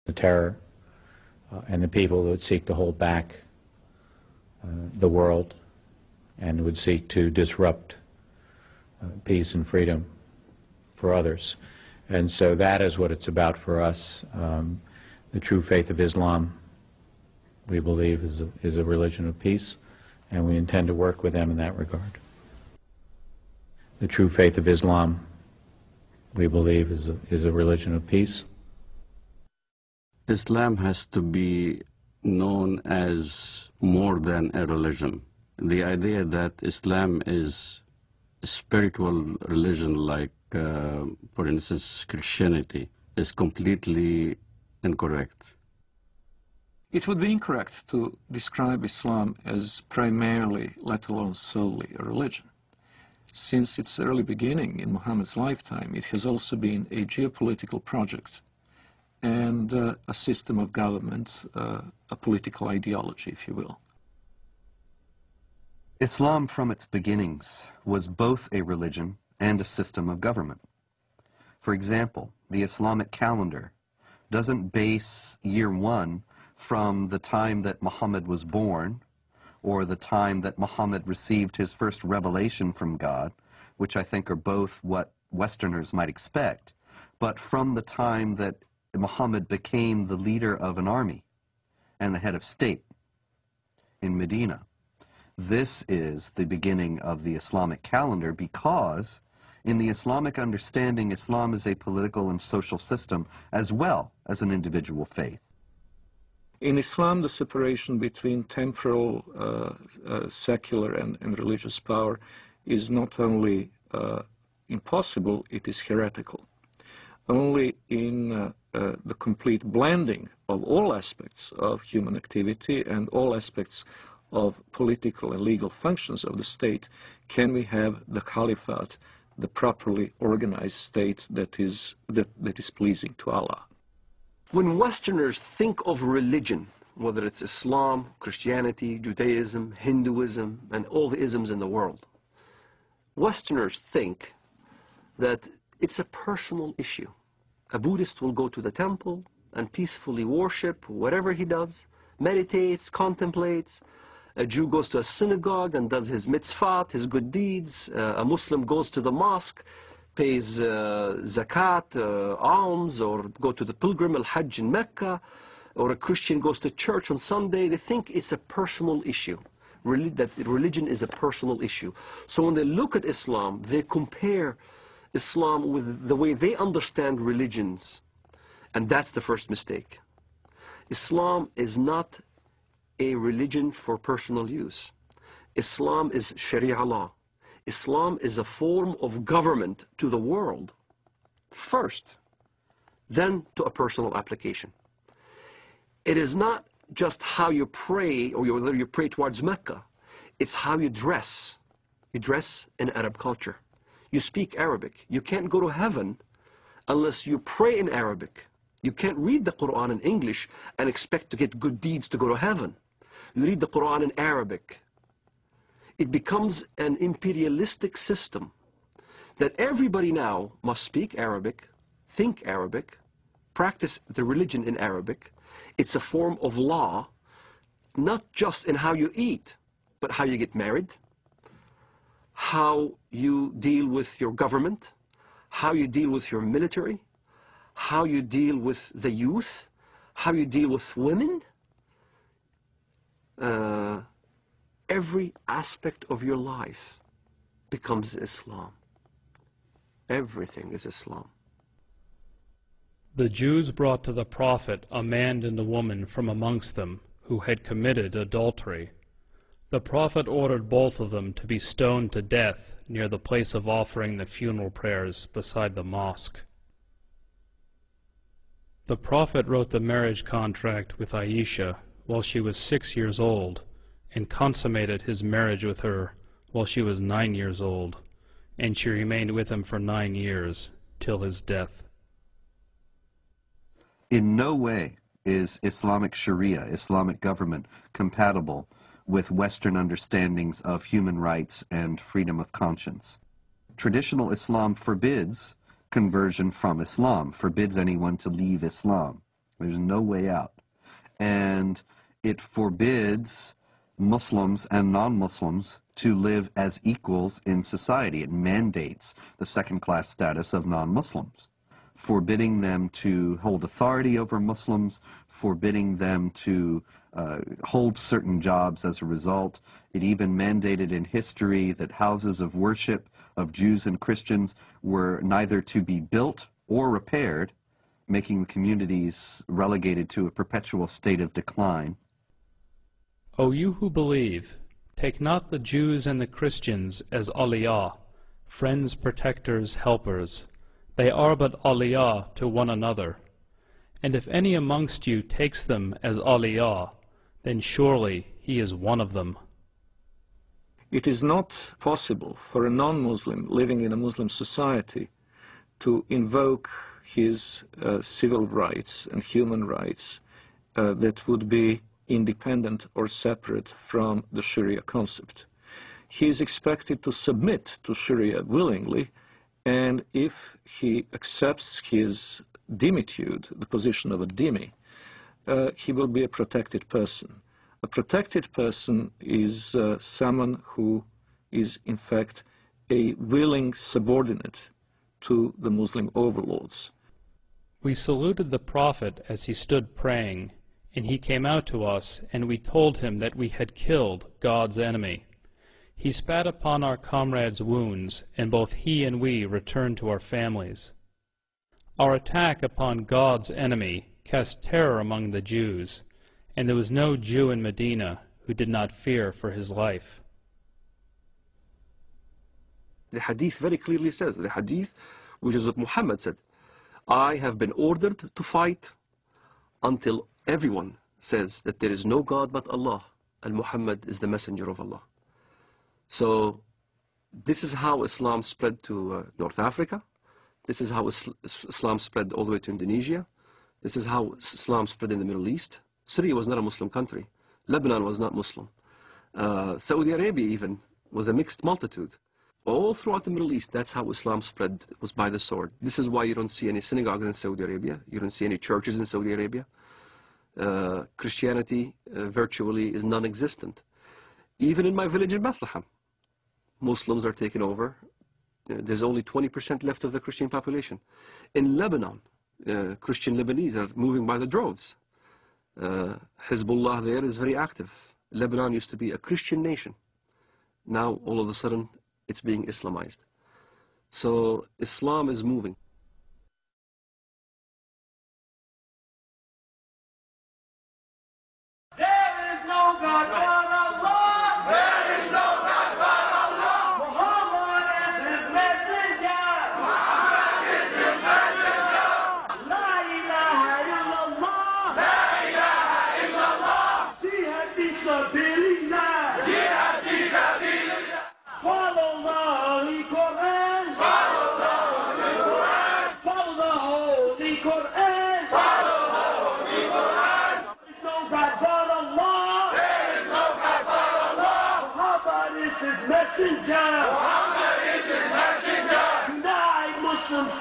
the terror and the people who would seek to hold back the world and would seek to disrupt peace and freedom for others. And so that is what it's about for us. The true faith of Islam, we believe, is a religion of peace, and we intend to work with them in that regard. The true faith of Islam, we believe, is a religion of peace. Islam has to be known as more than a religion. The idea that Islam is a spiritual religion like, for instance, Christianity, is completely incorrect. It would be incorrect to describe Islam as primarily, let alone solely, a religion. Since its early beginning in Muhammad's lifetime, it has also been a geopolitical project and a system of government, a political ideology, if you will. Islam from its beginnings was both a religion and a system of government. For example, the Islamic calendar doesn't base year one from the time that Muhammad was born or the time that Muhammad received his first revelation from God, which I think are both what Westerners might expect, but from the time that Muhammad became the leader of an army and the head of state in Medina. This is the beginning of the Islamic calendar because in the Islamic understanding, Islam is a political and social system as well as an individual faith. In Islam, the separation between temporal, secular, and religious power is not only impossible, it is heretical. Only in the complete blending of all aspects of human activity and all aspects of political and legal functions of the state can we have the caliphate, the properly organized state that is pleasing to Allah. When Westerners think of religion, whether it's Islam, Christianity, Judaism, Hinduism, and all the isms in the world, Westerners think that it's a personal issue. A Buddhist will go to the temple and peacefully worship whatever he does, meditates, contemplates. A Jew goes to a synagogue and does his mitzvot, his good deeds. A Muslim goes to the mosque, pays zakat, alms, or go to the pilgrim al-Hajj in Mecca, or a Christian goes to church on Sunday. They think it's a personal issue, that religion is a personal issue. So when they look at Islam, they compare Islam with the way they understand religions, and that's the first mistake. Islam is not a religion for personal use. Islam is sharia law. Islam is a form of government to the world first, then to a personal application. It is not just how you pray or whether you pray towards Mecca. It's how you dress. You dress in Arab culture. You speak Arabic. You can't go to heaven unless you pray in Arabic. You can't read the Quran in English and expect to get good deeds to go to heaven. You read the Quran in Arabic. It becomes an imperialistic system that everybody now must speak Arabic, think Arabic, practice the religion in Arabic. It's a form of law, not just in how you eat, but how you get married, how you deal with your government, how you deal with your military, how you deal with the youth, how you deal with women. Every aspect of your life becomes Islam. Everything is Islam. The Jews brought to the prophet a man and a woman from amongst them who had committed adultery. The prophet ordered both of them to be stoned to death near the place of offering the funeral prayers beside the mosque. The prophet wrote the marriage contract with Aisha while she was 6 years old, and consummated his marriage with her while she was 9 years old, and she remained with him for 9 years, till his death. In no way is Islamic Sharia, Islamic government, compatible with Western understandings of human rights and freedom of conscience. Traditional Islam forbids conversion from Islam, forbids anyone to leave Islam. There's no way out. And it forbids Muslims and non-Muslims to live as equals in society. It mandates the second-class status of non-Muslims, forbidding them to hold authority over Muslims, forbidding them to hold certain jobs as a result. It even mandated in history that houses of worship of Jews and Christians were neither to be built or repaired, making the communities relegated to a perpetual state of decline. O you who believe, take not the Jews and the Christians as awliya, friends, protectors, helpers. They are but awliya to one another. And if any amongst you takes them as awliya, then surely he is one of them. It is not possible for a non-Muslim living in a Muslim society to invoke his civil rights and human rights that would be independent or separate from the Sharia concept. He is expected to submit to Sharia willingly, and if he accepts his dimitude, the position of a dhimmi, he will be a protected person. A protected person is someone who is, in fact, a willing subordinate to the Muslim overlords. We saluted the Prophet as he stood praying, and he came out to us, and we told him that we had killed God's enemy. He spat upon our comrades' wounds, and both he and we returned to our families. Our attack upon God's enemy cast terror among the Jews, and there was no Jew in Medina who did not fear for his life. The hadith very clearly says, the hadith, which is what Muhammad said, I have been ordered to fight until everyone says that there is no God but Allah, and Muhammad is the messenger of Allah. So this is how Islam spread to North Africa. This is how Islam spread all the way to Indonesia. This is how Islam spread in the Middle East. Syria was not a Muslim country. Lebanon was not Muslim. Saudi Arabia even was a mixed multitude. All throughout the Middle East, that's how Islam spread, was by the sword. This is why you don't see any synagogues in Saudi Arabia. You don't see any churches in Saudi Arabia. Christianity virtually is non-existent. Even in my village in Bethlehem, Muslims are taking over. There's only 20% left of the Christian population. In Lebanon, Christian Lebanese are moving by the droves. Hezbollah there is very active. Lebanon used to be a Christian nation. Now, all of a sudden, it's being Islamized. So, Islam is moving. There is no God but Allah. There is no God but Allah. Muhammad is his messenger. Muhammad is his messenger. La ilaha illallah. La ilaha illallah. Jihad fi sabilillah. Jihad fi sabilillah. Follow the Holy Koran. Follow the Holy Quran. Follow the Holy Quran. Follow the Holy Quran. There is no God but Allah. There is no God but Allah. Muhammad is his messenger. Muhammad is his messenger. Unite Muslims